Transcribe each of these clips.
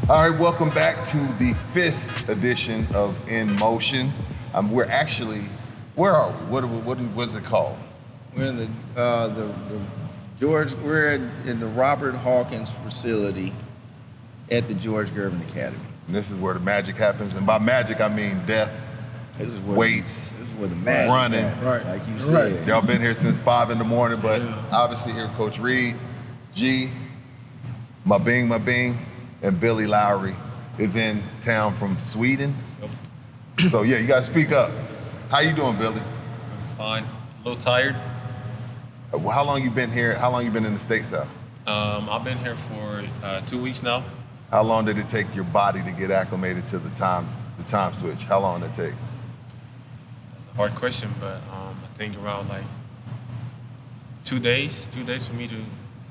All right, welcome back to the 5th edition of In Motion. We're actually, where are we? What's it called? We're in the George. We're in the Robert Hawkins facility at the George Gervin Academy. And this is where the magic happens, and by magic I mean death, weights, this is where the magic running. happens, Right. like you said. Y'all been here since 5 in the morning, but obviously here Coach Reed, G, Mabing, and Billy Lowery is in town from Sweden. Yep. So yeah, you gotta speak up. How you doing, Billy? I'm fine. A little tired. How long you been here? How long you been in the States now? I've been here for 2 weeks now. How long did it take your body to get acclimated to the time switch? How long did it take? That's a hard question, but I think around like 2 days. 2 days for me to.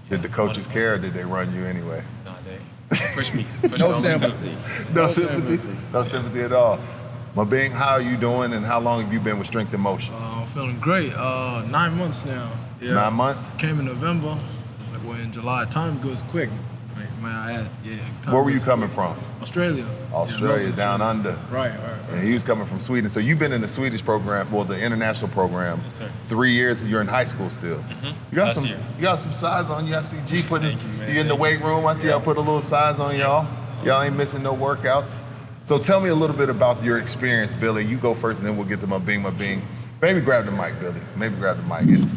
Did the coaches care, or did they run you anyway? Nah, they push me. No sympathy. No sympathy at all. Mabing, how are you doing, and how long have you been with Strength in Motion? I'm feeling great. 9 months now. Yeah. 9 months? Came in November. It's like we're in July. Time goes quick. May I add? Yeah. Where were you coming from? Australia. Australia, down under. Right. And he was coming from Sweden. So you've been in the Swedish program, well, the international program, Yes, sir. 3 years, and you're in high school still. Mm-hmm. You got some size on you. I see G putting Thank you, man. you in the weight room. I see I put a little size on y'all. Y'all ain't missing no workouts. So tell me a little bit about your experience, Billy. You go first, and then we'll get to Mabing. Maybe grab the mic, Billy. Maybe grab the mic. It's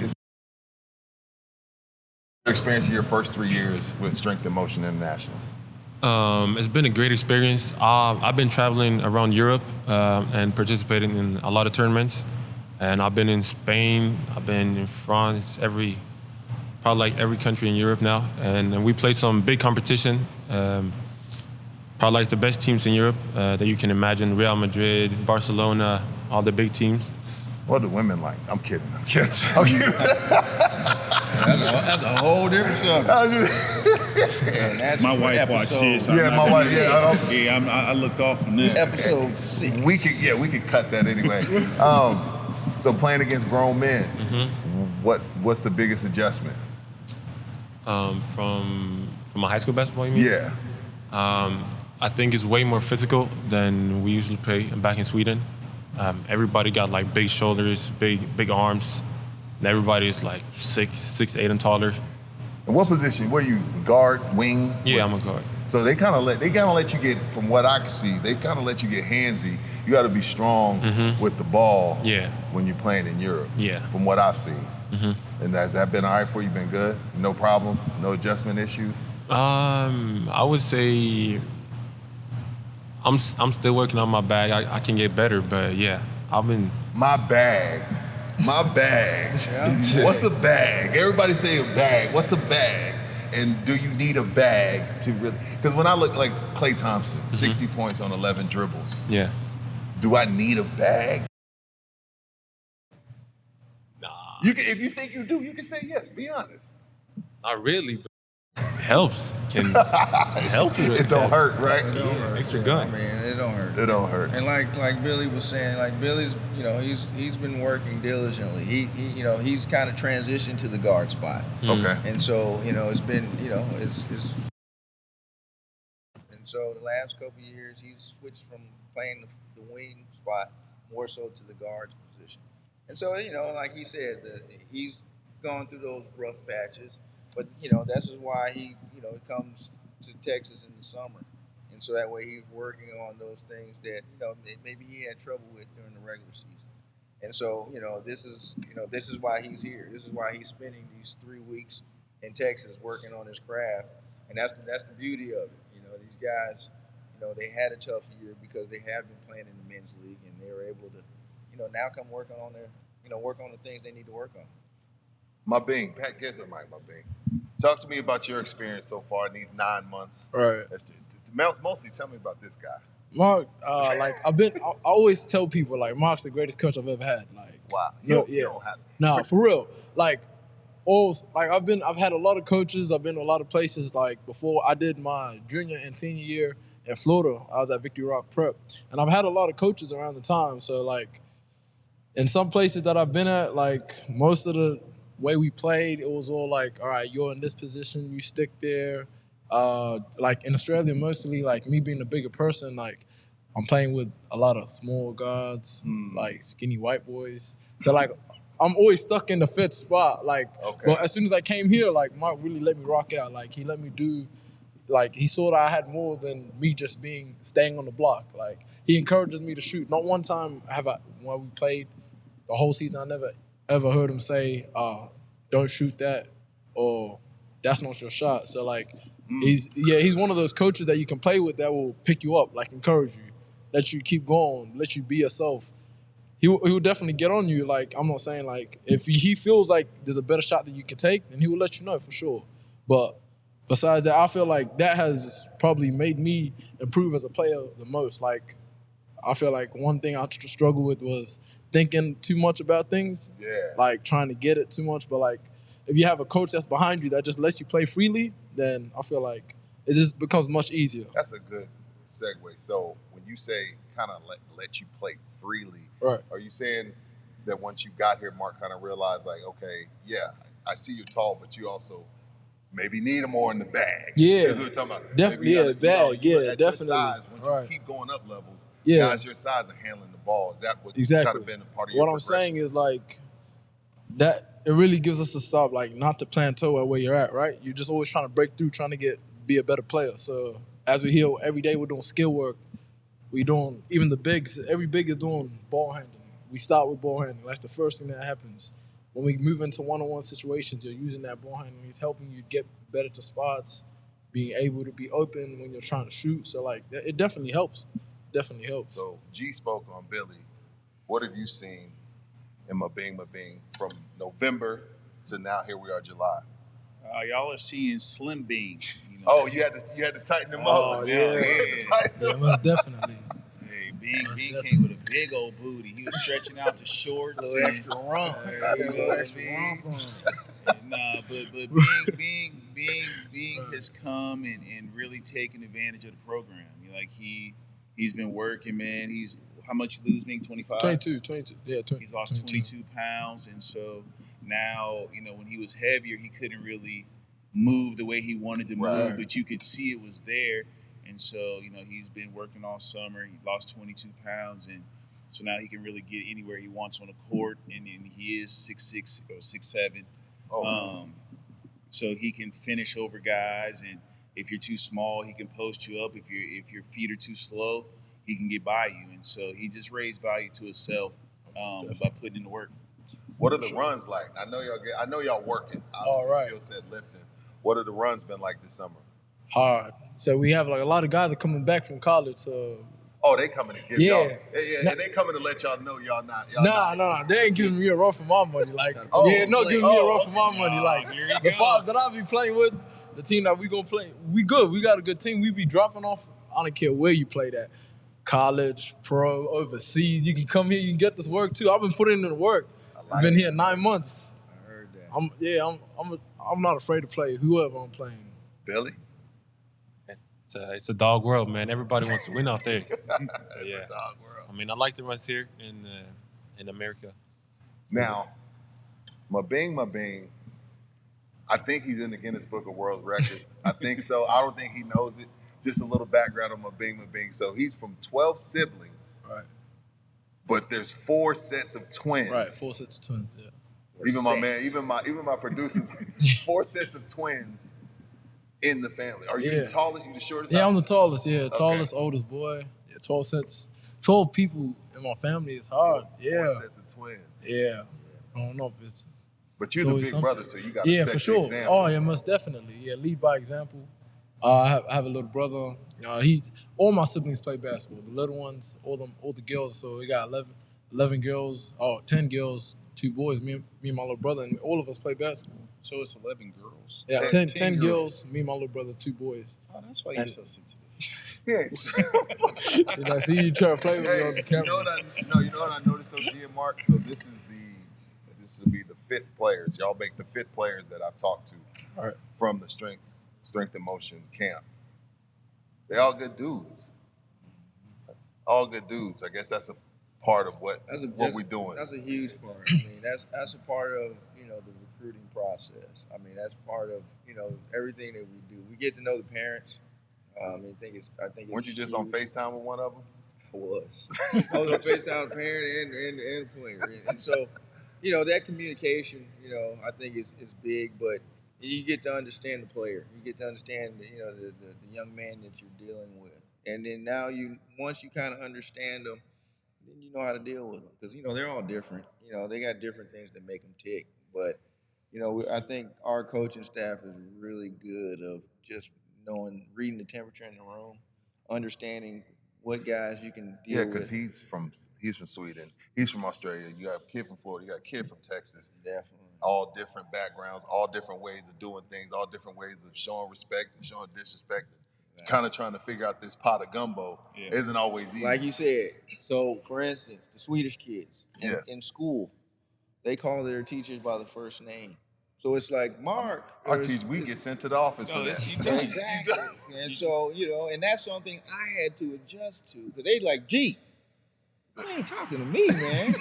your experience in your first 3 years with Strength in Motion International. It's been a great experience. I've been traveling around Europe and participating in a lot of tournaments. And I've been in Spain, I've been in France, probably like every country in Europe now. And we played some big competition. Probably like the best teams in Europe that you can imagine: Real Madrid, Barcelona, all the big teams. What are the women like? I'm kidding. That's a whole different subject. And that's my for wife watched shit. So Yeah, my wife. I looked off from that. Episode 6. We could cut that anyway. So playing against grown men, what's the biggest adjustment? From a high school basketball, you mean? Yeah. I think it's way more physical than we usually play back in Sweden. Everybody got like big shoulders, big arms, and everybody is like 6'8" and taller. And what position? What are you? Guard, wing? Yeah, I'm a guard. So they kind of let you get, from what I can see, they kind of let you get handsy. You got to be strong with the ball. Yeah. When you're playing in Europe. Yeah. From what I've seen. And has that been all right for you? Been good? No problems? No adjustment issues? I would say I'm still working on my bag. I can get better, but yeah, I've been. My bag. What's a bag? Everybody say a bag. What's a bag? And do you need a bag to really? Because when I look like Klay Thompson, 60 points on 11 dribbles. Yeah. Do I need a bag? Nah. If you think you do, you can say yes. Be honest. Not really, but it helps. It helps. It don't hurt, right? It don't hurt. Extra gun. I mean, it don't hurt. It don't hurt. And like Billy was saying, like Billy's, he's been working diligently. He's kind of transitioned to the guard spot. Okay. And so, it's been, it's. And so the last couple of years, he's switched from playing the wing spot more so to the guard's position. And so, like he said, he's gone through those rough patches. But, that's just why he comes to Texas in the summer. And so that way he's working on those things that, maybe he had trouble with during the regular season. And so, this is why he's here. This is why he's spending these 3 weeks in Texas working on his craft. And that's the beauty of it. These guys, they had a tough year because they have been playing in the men's league, and they were able to, now come working on work on the things they need to work on. Mabing, Pat, get the mic, Mabing. Talk to me about your experience so far in these 9 months. Right. Mostly tell me about this guy. Mark, I always tell people, like, Mark's the greatest coach I've ever had. Like, Wow. You You don't have. Nah, for real. Like, I've had a lot of coaches. I've been to a lot of places. Like, before I did my junior and senior year in Florida, I was at Victory Rock Prep. And I've had a lot of coaches around the time. So, like, in some places that I've been at, like, most of the way we played, it was all like, all right, you're in this position, you stick there. Like in Australia, mostly like me being a bigger person, like I'm playing with a lot of small guards, like skinny white boys. So like I'm always stuck in the fifth spot. Like, but as soon as I came here, like Mark really let me rock out. Like he let me do, like he saw that I had more than me just staying on the block. Like he encourages me to shoot. Not one time when we played the whole season, I never ever heard him say, "Don't shoot that," or "That's not your shot." So like. He's one of those coaches that you can play with that will pick you up, like encourage you, let you keep going, let you be yourself. He will definitely get on you. Like I'm not saying like if he feels like there's a better shot that you can take, then he will let you know for sure. But besides that, I feel like that has probably made me improve as a player the most. Like I feel like one thing I struggle with was thinking too much about things, like trying to get it too much. But like if you have a coach that's behind you that just lets you play freely, then I feel like it just becomes much easier. That's a good segue. So when you say kind of let you play freely, right? Are you saying that once you got here, Mark kind of realized like, okay, yeah, I see you're tall, but you also maybe need more in the bag. Yeah, that's what we're talking about. Definitely, maybe bag. At Definitely. your size, once you keep going up levels, guys your size are handling the ball. Is that what kind of been a part of your progression? What I'm saying is like that. It really gives us to stop, like not to plateau at where you're at, right? You're just always trying to break through, trying to be a better player. So as we heal every day, we're doing skill work. We doing even the bigs. Every big is doing ball handling. We start with ball handling. That's the first thing that happens. When we move into one-on-one situations, you're using that ball handling. It's helping you get better to spots, being able to be open when you're trying to shoot. So like it definitely helps. Definitely helps. So G spoke on Billy. What have you seen in Mabing from November to now? Here we are, July. Y'all are seeing Slim Bean. You know, oh, you had to tighten them up. Yeah, most definitely. Hey, Bean came with a big old booty. He was stretching out to shorts. Extra rump. But Being has come and really taken advantage of the program. Like he's been working, man. How much you lose, Being 25? 22. Yeah, 20. He's lost 22 pounds, and so now, when he was heavier, he couldn't really move the way he wanted to move, but you could see it was there. And so, he's been working all summer. He lost 22 pounds, and so now he can really get anywhere he wants on the court, and he is 6'6" or 6'7". So he can finish over guys, and if you're too small, he can post you up. If your feet are too slow, he can get by you. And so he just raised value to himself by putting in the work. What are the runs like? I know y'all working. Obviously, skill set lifting. What are the runs been like this summer? Hard. So we have like a lot of guys are coming back from college. So they coming to give y'all. Yeah, and they coming to let y'all know y'all not. Nah. They ain't giving me a run for my money. Like, giving me a run for my money. Like the five that I be playing with, the team that we gonna play, we good. We got a good team. We be dropping off. I don't care where you play that. College, pro, overseas. You can come here. You can get this work too. I've been putting in the work. I've been here 9 months. I heard that. I'm not afraid to play whoever I'm playing. Billy? It's a dog world, man. Everybody wants to win out there. So, yeah. It's a dog world. I mean, I like the runs here in America. Now, Mabing, I think he's in the Guinness Book of World Records. I think so. I don't think he knows it. Just a little background on Mabing. So he's from 12 siblings. Right. But there's 4 sets of twins. Right, 4 sets of twins, yeah. Even my producers, 4 sets of twins in the family. Are you the tallest? You the shortest? Yeah, I'm the tallest. Yeah, tallest, oldest boy. Yeah, 12 sets. 12 people in my family is hard. 4 sets of twins. Yeah. I don't know if it's. But you're the big brother, so you got to set for sure. the example. Oh yeah, most definitely. Yeah, lead by example. I have a little brother. All my siblings play basketball. The little ones, all the girls. So we got 11 girls. 10 girls, 2 boys. Me and my little brother, and all of us play basketball. So it's 11 girls. Yeah, 10 girls. Me and my little brother, 2 boys. Oh, that's why you're so sensitive. Yes. I see you trying to play with me on the camera. You know what I noticed on G and Mark? So this will be the 5th players. Y'all make the 5th players that I've talked to from the Strength and Motion camp. They all good dudes. All good dudes. I guess that's a part of what we're doing. That's a huge part. I mean, that's a part of the recruiting process. I mean, that's part of everything that we do. We get to know the parents. I think it's Weren't you just on huge. FaceTime with one of them? I was. I was on FaceTime parent and player. And so, that communication, I think is big, but you get to understand the player. You get to understand, the young man that you're dealing with. And then now once you kind of understand them, then you know how to deal with them. Because, they're all different. They got different things that make them tick. But, I think our coaching staff is really good of just reading the temperature in the room, understanding what guys you can deal Yeah, with. because he's from Sweden, he's from Australia. You got a kid from Florida, you got a kid from Texas. Definitely. All different backgrounds, all different ways of doing things, all different ways of showing respect and showing disrespect. Yeah. Kind of trying to figure out this pot of gumbo isn't always easy. Like you said. So, for instance, the Swedish kids in school, they call their teachers by the first name. So it's like Mark. Our teacher, we get sent to the office for that. Exactly. And so, and that's something I had to adjust to because they like, G, you ain't talking to me, man.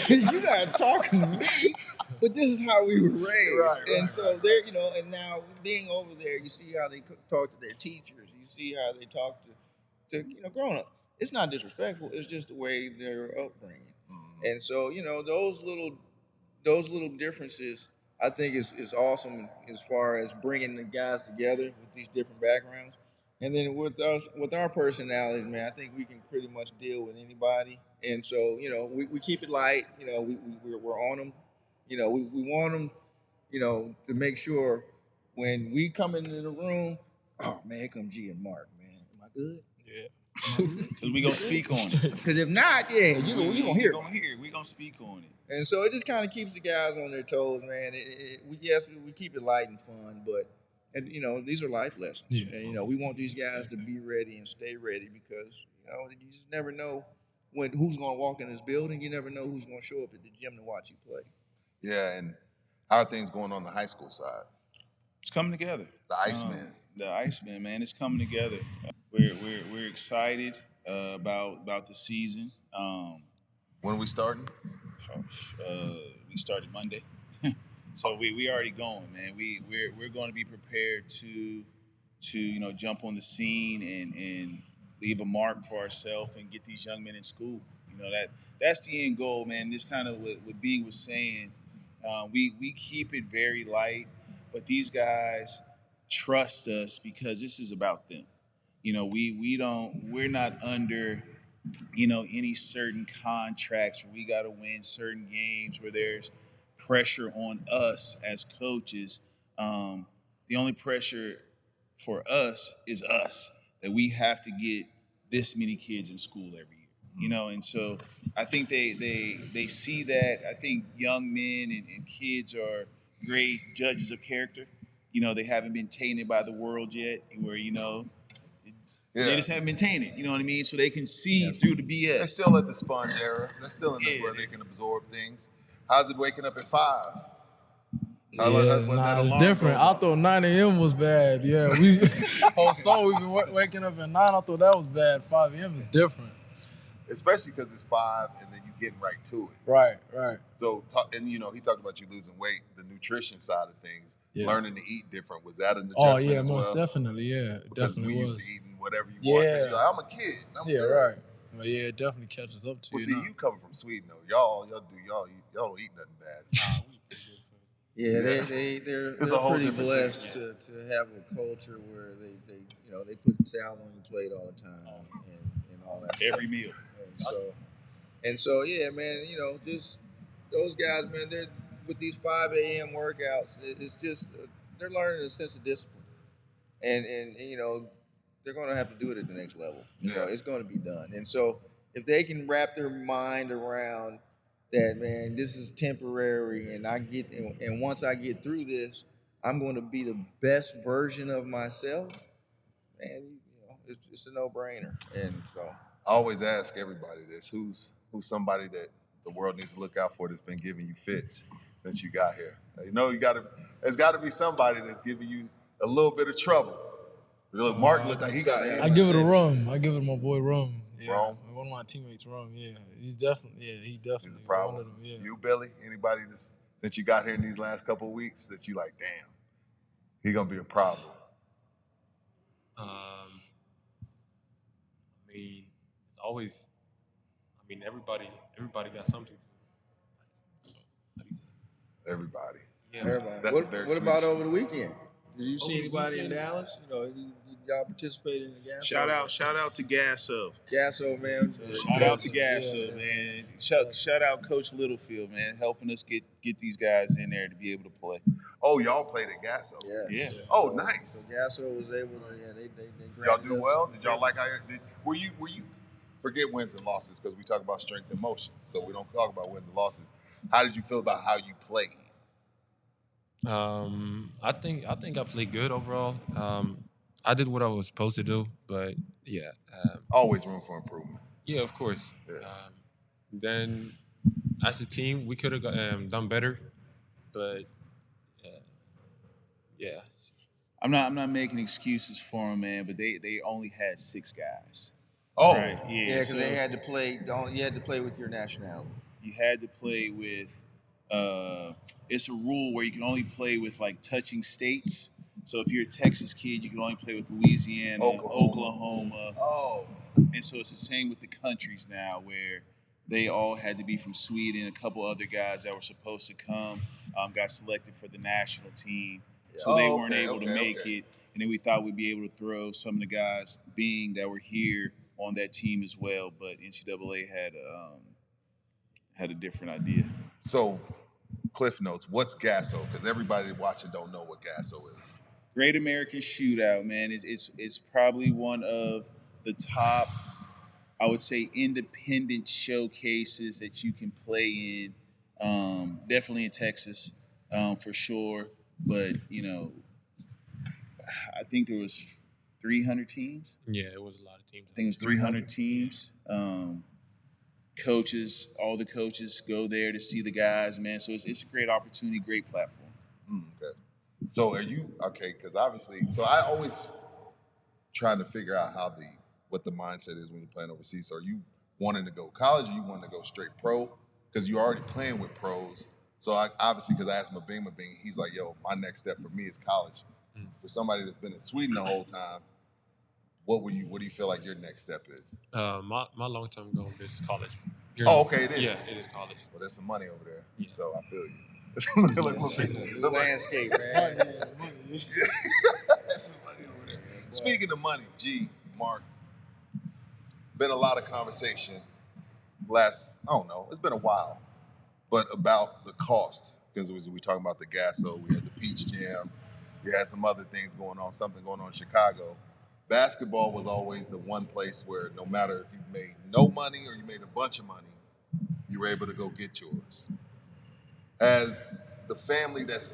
You're not talking to me. But this is how we were raised. And so they're, and now being over there, you see how they talk to their teachers. You see how they talk to grown up. It's not disrespectful. It's just the way they're upbringing. Mm-hmm. And so, those little differences, I think is awesome as far as bringing the guys together with these different backgrounds. And then with our personalities, man, I think we can pretty much deal with anybody. And so, we keep it light. We're on them. We want them, to make sure when we come into the room, oh, man, here come G and Mark, man. Am I good? Yeah. Because we going to speak on it. Because if not, you're going to hear it. We're going to speak on it. And so it just kind of keeps the guys on their toes, man. We keep it light and fun, but these are life lessons. Yeah. And we want these guys to be ready and stay ready because you just never know who's going to walk in this building. You never know who's going to show up at the gym to watch you play. Yeah, and how are things going on the high school side? It's coming together. The Iceman. The Iceman, man, it's coming together. We're excited about the season. When are we starting? We started Monday, so we already going, man. We're going to be prepared to jump on the scene and leave a mark for ourselves and get these young men in school. That's the end goal, man. This kind of what Bing was saying. We keep it very light, but these guys trust us because this is about them. We're not under any certain contracts where we got to win certain games where there's pressure on us as coaches. The only pressure for us is us, that we have to get this many kids in school every year, and so I think they see that. I think young men and kids are great judges of character. They haven't been tainted by the world yet, where they just haven't been tainted, you know what I mean? So they can see through the BS. They're still at the sponge era. They're still in where they can absorb things. How's it waking up at 5? It's different. I thought 9 a.m. was bad. Yeah, whole summer we've been waking up at 9. I thought that was bad. 5 a.m. is different. Especially because it's 5 and then you getting right to it. Right. So, he talked about you losing weight, the nutrition side of things, learning to eat different. Was that an adjustment Oh, yeah, as most well? definitely, yeah. It definitely we was. used to eating whatever you want. You're like, I'm a kid. I'm good. Right. Well, yeah, it definitely catches up to well, you. See, you coming from Sweden, though. Y'all don't eat nothing bad. Yeah, they're pretty blessed to have a culture where they put salad on your plate all the time and all that. Every meal. And so yeah, man, just those guys, man, they're with these 5 a.m. workouts. It's just they're learning a sense of discipline, and they're going to have to do it at the next level. It's going to be done. And so if they can wrap their mind around that, man, this is temporary, and once I get through this, I'm going to be the best version of myself. Man, it's a no-brainer. And so I always ask everybody this: who's somebody that the world needs to look out for that's been giving you fits since you got here? There's got to be somebody that's giving you a little bit of trouble. Look, Mark looked like he got. I give it a Rum. I give it my boy Rum. Yeah, Rum? One of my teammates, Rum. Yeah, he definitely He's a problem. one of them. Yeah. You, Billy? Anybody that's that you got here in these last couple of weeks that you like, damn, he gonna be a problem? I mean, it's always. I mean, everybody got something to. How do you say? Everybody. Yeah. Everybody. That's a very What about Swedish- over the weekend? Did you Over see the anybody in weekend? Dallas? You know, y'all participated in the gas. Shout out to Gasso. Gasso, man. Shout out to Yeah, Gasso, yeah. man. Shout out Coach Littlefield, man, helping us get these guys in there to be able to play. Oh, y'all played at Gasso. Yeah. Yeah. Oh, So nice. Gasso was able to. Yeah, they Y'all granted do us well. some Did y'all like privilege. how? Were you? Forget wins and losses because we talk about strength and motion, so we don't talk about wins and losses. How did you feel about how you played? I think I played good overall. I did what I was supposed to do, but yeah, Always room for improvement. yeah, of course. Yeah. Then as a team, we could have done better, but yeah, I'm not making excuses for them, man, but they only had 6 guys. Oh, Right. Yeah, Yeah. because So they had to play. You had to play with your nationality. you had to play with. It's a rule where you can only play with like touching states. So if you're a Texas kid, you can only play with Louisiana, Oklahoma. Oh, And so it's the same with the countries now, where they all had to be from Sweden. A couple other guys that were supposed to come got selected for the national team, so they weren't able to make it. And then we thought we'd be able to throw some of the guys being that were here on that team as well. But NCAA had a different idea. so Cliff Notes. What's Gasso? Because everybody watching don't know what Gasso is. Great American Shootout, man. It's probably one of the top, I would say, independent showcases that you can play in. Definitely in Texas, for sure. But I think there was 300 teams. yeah, it was a lot of teams. I think it was 300 teams. Coaches, all the coaches go there to see the guys, man. So it's a great opportunity, great platform. Okay. So are you okay? Because obviously, so I always trying to figure out what the mindset is when you're playing overseas. So are you wanting to go college or you wanting to go straight pro? Because you're already playing with pros. So obviously, because I asked Mabing, he's like, yo, my next step for me is college. For somebody that's been in Sweden the whole time, what do you feel like your next step is? My long term goal is college. Okay, it is. Yeah, it is college. Well, there's some money over there, Yeah. so I feel you. Look, New landscape, man. That's some money over there. Speaking of money, Mark, been a lot of conversation I don't know, it's been a while, but about the cost, because we talking about the Gasso, we had the Peach Jam, we had some other things something going on in Chicago. Basketball was always the one place where no matter if you made no money or you made a bunch of money, you were able to go get yours. As the family that's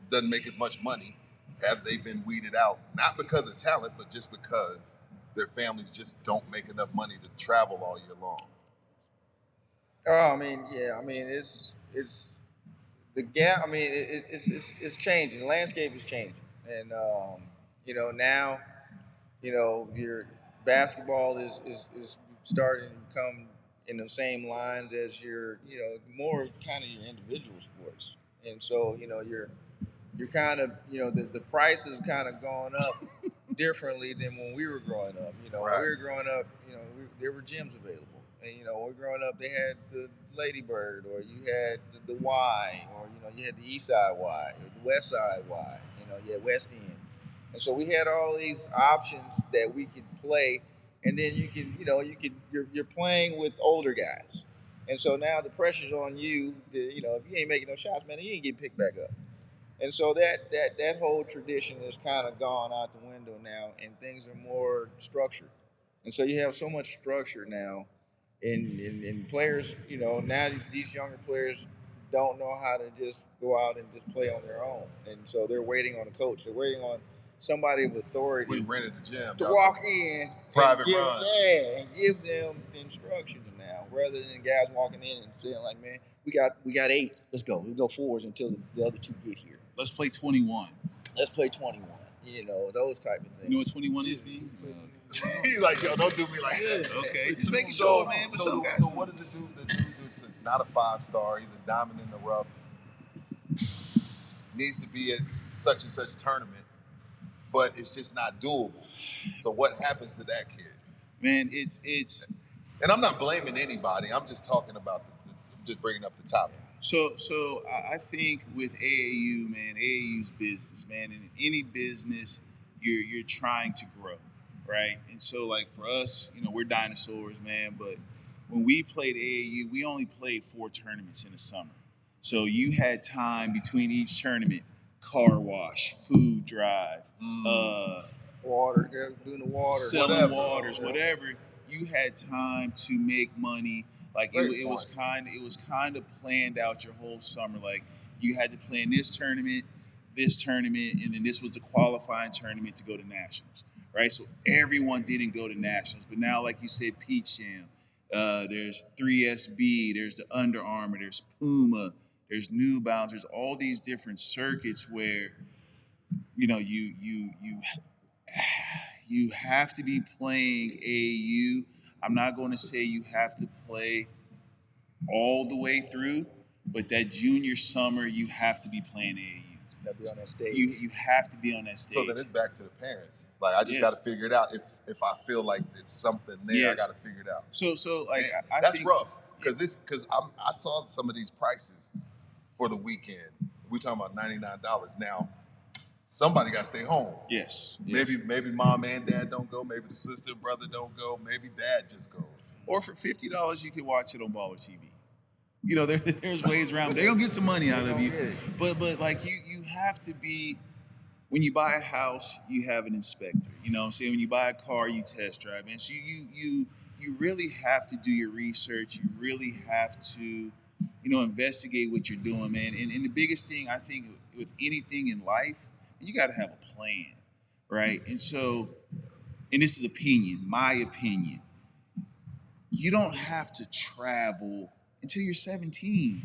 doesn't make as much money, have they been weeded out? Not because of talent, but just because their families just don't make enough money to travel all year long. Oh, I mean, yeah. I mean, it's the gap. I mean, it's changing. The landscape is changing, and now, your basketball is starting to come in the same lines as your, more kind of your individual sports, and so you're kind of, the price has kind of gone up differently than when we were growing up. When we were growing up, there were gyms available. And, when we were growing up, they had the Lady Bird, or you had the Y, or, you had the East Side Y, or the West Side Y, you had West End. And so we had all these options that we could play. And then you're playing with older guys. And so now the pressure's on you. If you ain't making no shots, man, you ain't getting picked back up. And so that whole tradition has kind of gone out the window now, and things are more structured. And so you have so much structure now, and players, now these younger players don't know how to just go out and just play on their own. And so they're waiting on a coach. They're waiting on somebody of authority. We rented the gym To walk in, private and run. and give them instructions now, rather than guys walking in and saying like, "Man, we got 8. Let's go. We'll go forwards until the other 2 get here. Let's play 21. Let's play 21." Those type of You things. know what 21 is, B? He's like, yo, don't do me like that. Okay, Yeah. just making sure, man. So what did the dude not a 5-star. He's a diamond in the rough. Needs to be at such and such tournament, but it's just not doable. So what happens to that kid? Man, it's. And I'm not blaming anybody. I'm just talking about I'm just bringing up the topic. So I think with AAU, man, AAU's business, man. In any business, you're trying to grow, right? And so, like for us, we're dinosaurs, man. But when we played AAU, we only played 4 tournaments in the summer. So you had time between each tournament, car wash, food drive, water, doing the water, selling waters, whatever. You had time to make money. Like it was kind of planned out your whole summer. Like you had to plan this tournament, and then this was the qualifying tournament to go to nationals, right? So everyone didn't go to nationals, but now, like you said, Peach Jam, there's 3SB, there's the Under Armour, there's Puma, there's New Balance, there's all these different circuits where you have to be playing AAU. I'm not going to say you have to play all the way through, but that junior summer, you have to be playing AAU. You gotta be on that stage. You have to be on that stage. So then it's back to the parents. Like I just got to figure it out. If I feel like it's something there, I got to figure it out. So like I that's think, rough because I saw some of these prices for the weekend. We talking about $99 now. Somebody got to stay home. Yes. Maybe mom and dad don't go. Maybe the sister and brother don't go. Maybe dad just goes. Or for $50, you can watch it on Baller TV. There's ways around. They're gonna get some money out of you, but like you have to be. When you buy a house, you have an inspector. You know what I'm saying? When you buy a car, you test drive. And so you really have to do your research. You really have to, investigate what you're doing, man. And the biggest thing I think with anything in life, you got to have a plan, right? And so, and this is my opinion. You don't have to travel until you're 17.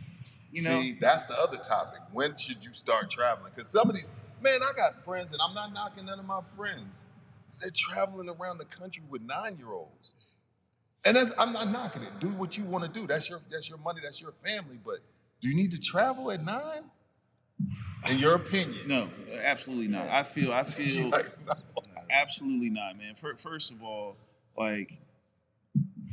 See, that's the other topic. When should you start traveling? Because some of these, man, I got friends, and I'm not knocking none of my friends. They're traveling around the country with 9-year-olds. And I'm not knocking it. Do what you want to do. That's your money. That's your family. But do you need to travel at 9? In your opinion? No, absolutely not. I feel like, no. Absolutely not, man. First of all, like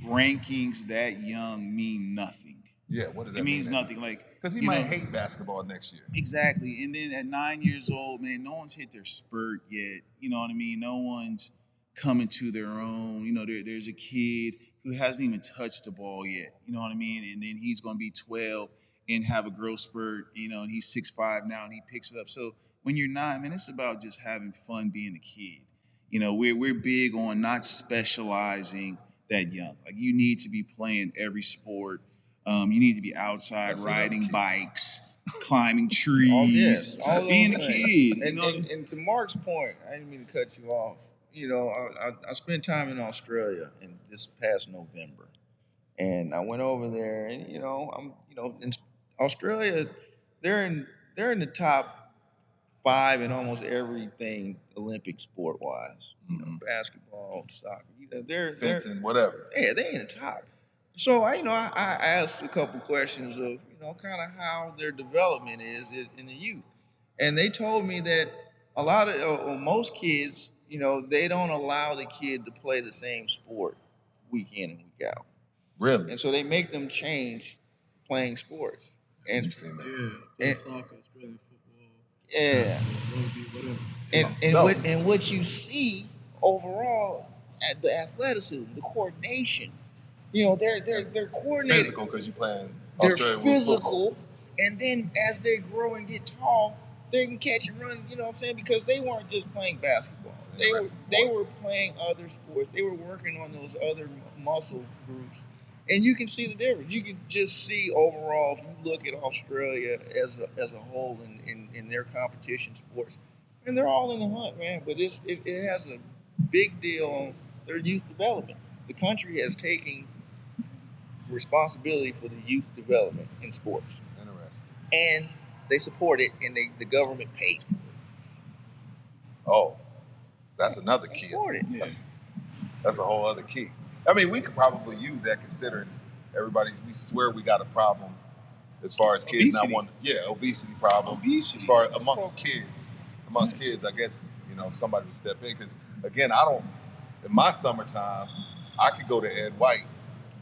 rankings that young mean nothing. Yeah, what does that mean? It means mean? Nothing. Like because he might hate basketball next year. Exactly. And then at 9 years old, man, no one's hit their spurt yet. You know what I mean? No one's coming to their own. There's a kid who hasn't even touched the ball yet. You know what I mean? And then he's going to be 12 and have a growth spurt. And he's 6'5" now, and he picks it up. So when you're 9, man, it's about just having fun being a kid. We're big on not specializing that young. Like you need to be playing every sport. You need to be outside riding bikes, climbing trees, all being a kid. And to Mark's point, I didn't mean to cut you off. I spent time in Australia in this past November, and I went over there, and in Australia, they're in the top 5 in almost everything Olympic sport wise. Basketball, soccer, they're fencing, whatever. Yeah, they're in the top. So I asked a couple questions of kind of how their development is in the youth, and they told me that a lot of most kids, they don't allow the kid to play the same sport week in and week out. Really? And so they make them change playing sports. And play soccer, Australian football. Yeah. Rugby, whatever. And what you see overall at the athleticism, the coordination. They're coordinated. Physical because you're playing Australian physical, and then as they grow and get tall, they can catch and run. You know what I'm saying? Because they weren't just playing basketball. They were playing other sports. They were working on those other muscle groups, and you can see the difference. You can just see overall if you look at Australia as a whole in their competition sports, and they're all in the hunt, man. But it has a big deal on their youth development. The country has taken responsibility for the youth development in sports. Interesting. And they support it, and the government pays for it. Oh, that's another key. Support it. That's a whole other key. I mean, we could probably use that considering we swear we got a problem as far as kids Obesity. not wanting, obesity problem. Obesity. As far as amongst kids, I guess, if somebody would step in, because again, in my summertime, I could go to Ed White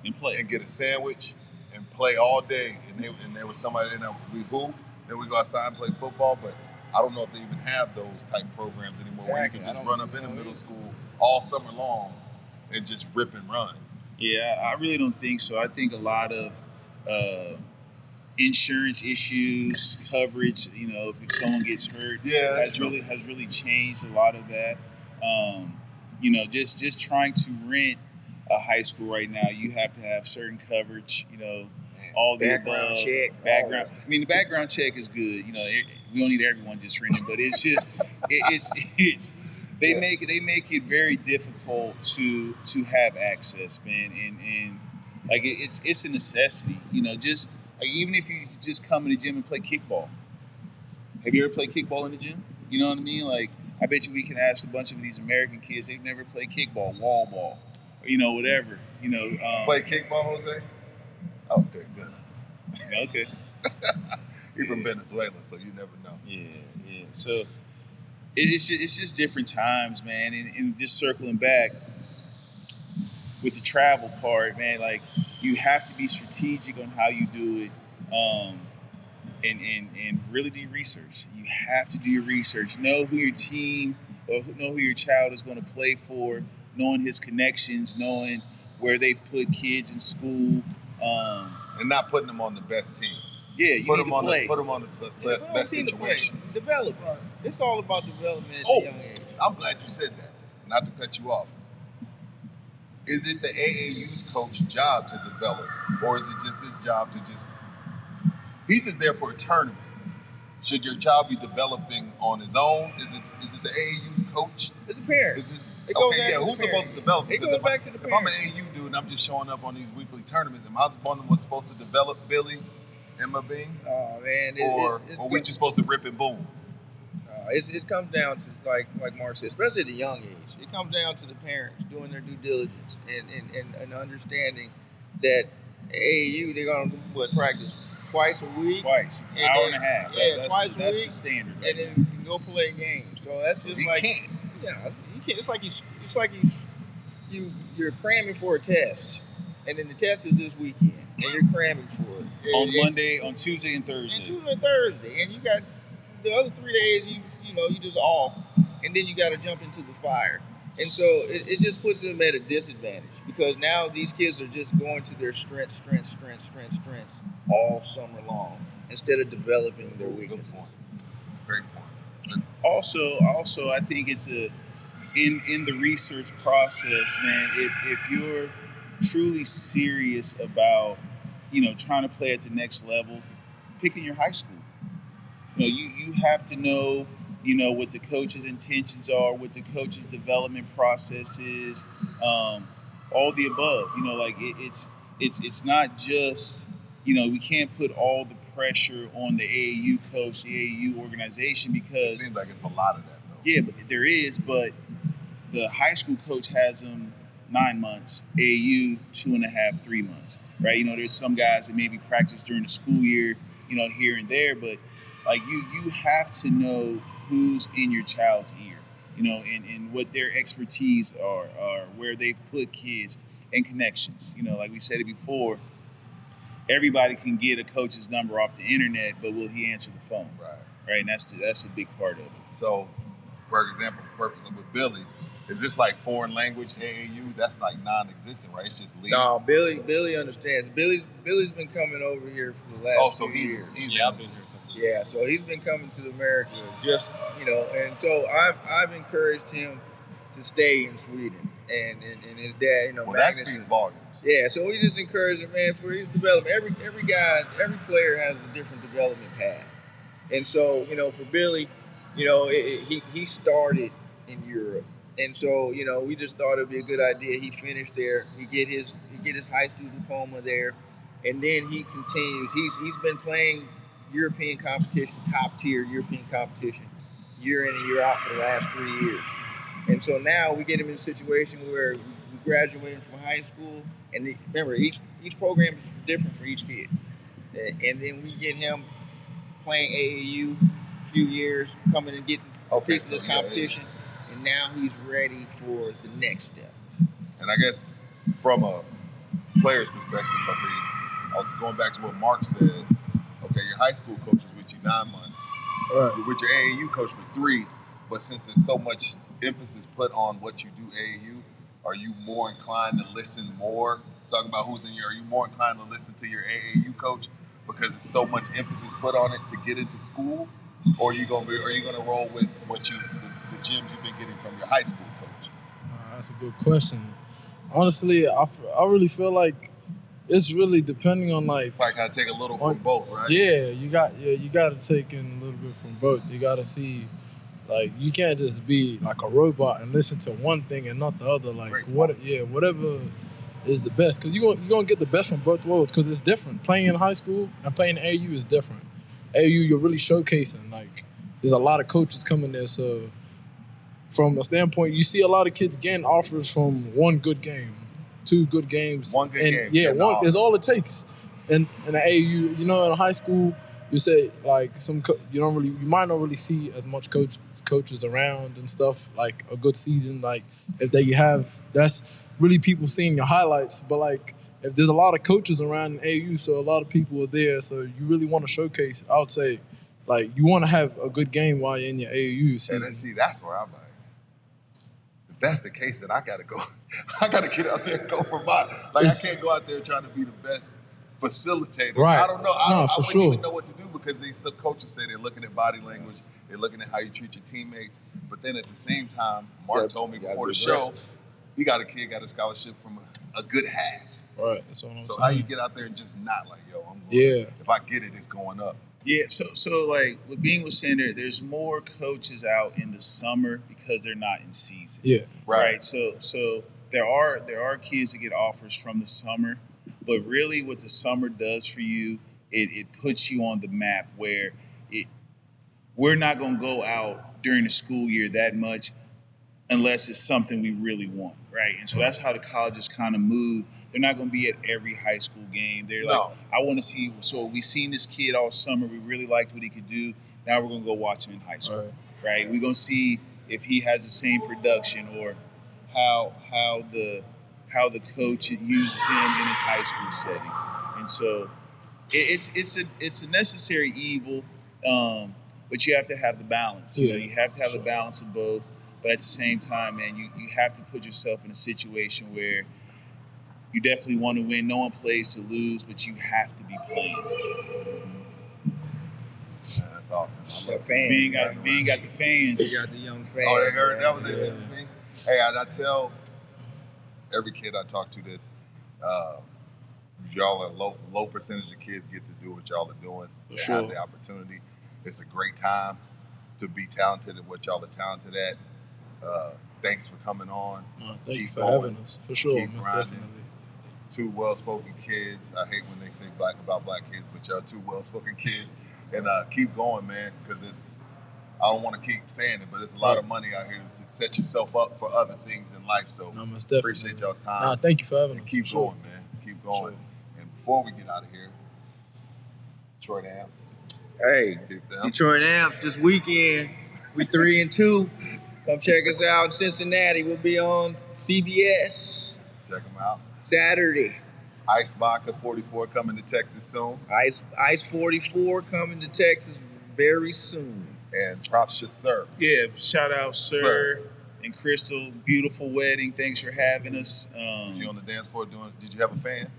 And play. and get a sandwich and play all day, and there was somebody in there, we hoop, then we go outside and play football, but I don't know if they even have those type programs anymore where you can just run up in the middle school all summer long and just rip and run. Yeah, I really don't think so. I think a lot of insurance issues, coverage, if someone gets hurt, has really changed a lot of that. Just trying to rent a high school right now, you have to have certain coverage, all the background above. check. Background. I mean, the background check is good. We don't need everyone just renting, but it's just they make it very difficult to have access, man, and like it's a necessity. Just like even if you just come in the gym and play kickball. Have you ever played kickball in the gym? You know what I mean? Like, I bet you we can ask a bunch of these American kids, they've never played kickball, wall ball, whatever. Play kickball, Jose? Okay, good. Okay. You're from Venezuela, so you never know. Yeah. So it's just different times, man. And just circling back with the travel part, man, like you have to be strategic on how you do it. And really do research. You have to do your research. Know who your team or know who your child is going to play for, knowing his connections, knowing where they've put kids in school. And not putting them on the best team. Yeah, you put need them to on play. Put them on the best situation. Develop. It's all about development at a young age. I'm glad you said that. Not to cut you off. Is it the AAU's coach's job to develop, or is it just his job to just? He's just there for a tournament. Should your child be developing on his own? Is it the AAU's coach? It's a parent. Who's Who's supposed to develop? It goes back to the if I'm an parent. AAU dude and I'm just showing up on these weekly tournaments, am I the one that's supposed to develop Billy and Mabing? Oh man, or we just supposed to rip and boom? It comes down to like Mark said, especially at a young age. It comes down to the parents doing their due diligence and understanding that AAU they're gonna practice twice a week. An hour and a half. Yeah, twice a that's week. the standard. And then you can go play games. So that's just You like can't. yeah, you can't. It's like you're cramming for a test, and then the test is this weekend, and you're cramming for it On Monday, on Tuesday, and Thursday. and Tuesday and Thursday, and you got the other 3 days you just off, and then you got to jump into the fire, and so it just puts them at a disadvantage because now these kids are just going to their strengths all summer long instead of developing their weaknesses. Great point. Also, I think it's in the research process, man. If you're truly serious about trying to play at the next level, picking your high school. You have to know what the coach's intentions are, what the coach's development process is, all the above. It's not just we can't put all the pressure on the AAU coach, the AAU organization because It seems like it's a lot of that though. yeah, but there is. But the high school coach has them 9 months, AAU 2.5, 3 months, right? There's some guys that maybe practice during the school year, here and there, but like you have to know who's in your child's ear, and what their expertise are where they've put kids and connections. Like we said it before, everybody can get a coach's number off the internet, but will he answer the phone? Right, and that's a big part of it. So, for example, perfectly with Billy, is this like foreign language AAU? That's like non-existent, right? It's just legal. No, Billy understands. Billy's been coming over here for the last few years. I've been here. Yeah, so he's been coming to America just, and so I've encouraged him to stay in Sweden. And his dad, Well, that Magnus speaks and- volumes. Yeah, so we just encourage him, man, for his development. Every guy, every player has a different development path. And so, for Billy, he started in Europe. And so, we just thought it'd be a good idea. He finished there. He get his high school diploma there. And then he continues. He's been playing European competition, top tier European competition, year in and year out for the last 3 years. And so now we get him in a situation where who graduated from high school, and remember, each program is different for each kid. And then we get him playing AAU a few years, coming and getting a piece of this competition, and now he's ready for the next step. And I guess from a player's perspective, I was going back to what Mark said. Okay, your high school coach was with you 9 months. Right. You're with your AAU coach for 3, but since there's so much emphasis put on what you do AAU, are you more inclined to listen more? Talking about who's in your, are you more inclined to listen to your AAU coach because there's so much emphasis put on it to get into school, or are you gonna roll with what the gems you've been getting from your high school coach? That's a good question. Honestly, I really feel like it's really depending on like. Probably gotta take a little from both, right? Yeah, you got to take in a little bit from both. You got to see, like, you can't just be like a robot and listen to one thing and not the other. Like whatever is the best, because you're gonna get the best from both worlds, because it's different. Playing in high school and playing in AAU is different. AAU, you're really showcasing. Like, there's a lot of coaches coming there, so from a standpoint, you see a lot of kids getting offers from one good game, 2 good games. One good game. Yeah, one is all it takes. In the AAU, you know, in high school, you say like you might not really see as much coaches around and stuff. Like a good season, like if they have, that's really people seeing your highlights. But like if there's a lot of coaches around in AAU, so a lot of people are there, so you really want to showcase. I would say, like, you want to have a good game while you're in your AAU season. And then see, that's where I'm like, if that's the case, then I gotta go. I gotta get out there and go for mine. Like, I can't go out there trying to be the best facilitator. Right. I don't know. I wouldn't sure. even know what to do, because these coaches say they're looking at body language, they're looking at how you treat your teammates. But then at the same time, Mark told me before the show, he got a kid got a scholarship from a good half. Right. That's what I'm saying. So how you get out there and just not like, yo, I'm going, if I get it, it's going up. Yeah, so like what Bean was saying, there's more coaches out in the summer because they're not in season. Yeah. Right. So there are kids that get offers from the summer, but really what the summer does for you, it puts you on the map where we're not gonna go out during the school year that much unless it's something we really want, right? And so that's how the colleges kind of move. They're not going to be at every high school game. They're like, I want to see. So we've seen this kid all summer. We really liked what he could do. Now we're going to go watch him in high school, right? We're going to see if he has the same production, or how the coach uses him in his high school setting. And so it's a necessary evil, but you have to have the balance. You know, you have to have the balance of both. But at the same time, man, you have to put yourself in a situation where you definitely want to win. No one plays to lose, but you have to be playing. Yeah, that's awesome. Being got the fans. You got the young fans. Oh, they heard that was it. Hey, I tell every kid I talk to this. Y'all are low percentage of kids get to do what y'all are doing. They have the opportunity. It's a great time to be talented at what y'all are talented at. Thanks for coming on. Thank you for having us. For sure, most definitely. 2 well-spoken kids. I hate when they say about black kids, but y'all 2 well-spoken kids. And keep going, man, because I don't want to keep saying it, but it's a lot of money out here to set yourself up for other things in life. So appreciate y'all's time. Thank you for having us. Keep going, man. Keep going. Sure. And before we get out of here, Detroit Amps. Hey, Detroit Amps this weekend. We 3-2. Come check us out in Cincinnati. We'll be on CBS. Check them out. Saturday. Ice Vodka 44 coming to Texas soon. Ice 44 coming to Texas very soon. And props to Sir. Yeah, shout out Sir and Crystal. Beautiful wedding. Thanks for having us. You on the dance floor doing? Did you have a fan?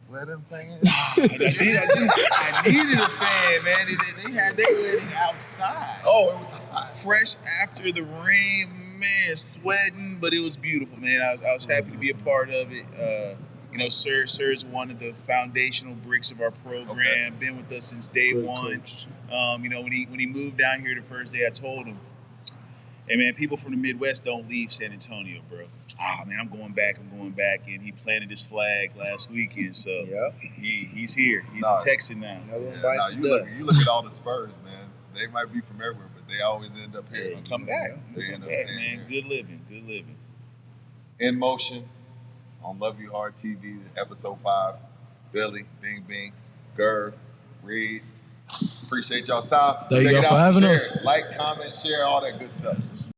Where them fans? I needed a fan, man. They had their wedding outside. Oh, it was hot. Fresh after the rain, man, sweating, but it was beautiful, man. I was happy to be a part of it. You know, Sir is one of the foundational bricks of our program. Been with us since day one. You know, when he moved down here the first day, I told him, "Hey, man, people from the Midwest don't leave San Antonio, bro." Man, I'm going back. And he planted his flag last weekend, so he's here. He's a Texan now. You look at all the Spurs, man. They might be from everywhere, but they always end up here. Come back. They end up man. Good living. In Motion, on Love You Hard TV, episode 5. Billy, Bing Bing, Gerv, Reed. Appreciate y'all's time. Thank Check y'all it for out. having Share us. it. Like, comment, share, all that good stuff.